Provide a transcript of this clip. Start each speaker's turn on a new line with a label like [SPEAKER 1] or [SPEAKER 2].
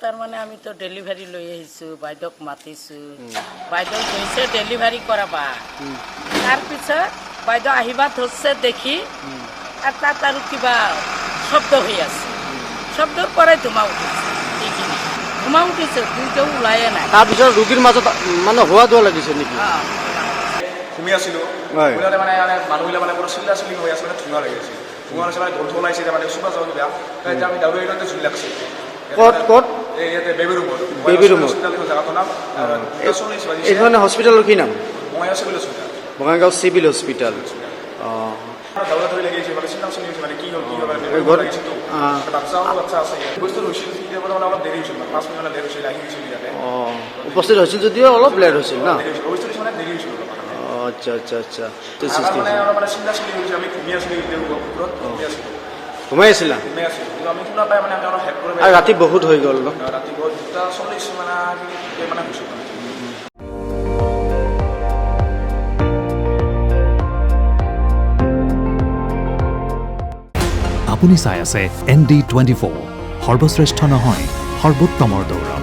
[SPEAKER 1] তাৰমানে আমি তো ডেলিভাৰী লৈ আহিছোঁ বাইদেউক মাতিছোঁ বাইদেউ গৈছে ডেলিভাৰী কৰাবা তাৰপিছত বাইদেউ আহিবা ধৰছে দেখি আৰু তাত আৰু কিবা শব্দ হৈ আছে শব্দৰ পৰাই ধুমা উঠিছে এইখিনি ধুমা উঠিছে দুইটাও ওলায়ে নাই
[SPEAKER 2] তাৰপিছত ৰোগীৰ মাজত মানে হোৱা দোৱা লাগিছে নেকি
[SPEAKER 3] ঘুমি আছিলোঁ ঘুমিলে মানে মানুহবিলাক মানে পুৰা চিল্লা চিল্লি হৈ আছে মানে ধুমা লাগি আছে ধুমা আছে মানে ধোল ওলাইছে মানে চুবা যাবলৈ বেয়া তেতিয়া আমি দাউৰি আহিলে জুই লাগছে
[SPEAKER 2] ক'ত
[SPEAKER 3] এই ইয়াতে বেবী ৰুমত জেগাটোৰ নাম
[SPEAKER 2] এইখন হস্পিটেলৰ কি নাম
[SPEAKER 3] Bongaigaon civil hospital
[SPEAKER 2] Bongaigaon civil hospital অঁ
[SPEAKER 3] দাউৰা ধৰি লাগি আছে মানে চিন্তা চিন্তি হৈছে মানে কি হ'ল লাগিছেতো বাচ্চা আছে বস্তু হৈছিল তেতিয়া মানে অলপ দেৰি হৈছিল 5 মিনিট দেৰি হৈছিল আহি গৈছিল ইয়াতে
[SPEAKER 2] অঁ উপস্থিত হৈছিল যদিও অলপ লেট হৈছিল ন
[SPEAKER 3] বস্তু মানে দেৰি হৈছিল
[SPEAKER 2] আচ্ছা আচ্ছা আচ্ছা
[SPEAKER 3] মানে চিন্তা চিন্তি হৈছে আমি ঘুমি আছিলোঁ ওপৰত ঘুমি আছিলোঁ
[SPEAKER 2] ঘুমাই আছিলা
[SPEAKER 3] ঘুমাই আছিলোঁ কিন্তু আমি শুনা পাই মানে আমি অলপ হেল্প কৰিব
[SPEAKER 2] আৰু ৰাতি বহুত হৈ গ'ল ন
[SPEAKER 3] ৰাতিপুৱা 2:40 মানে হৈছিল
[SPEAKER 4] আপুনি চাই আছে ND24 সৰ্বশ্ৰেষ্ঠ নহয় সৰ্বোত্তমৰ দৌৰ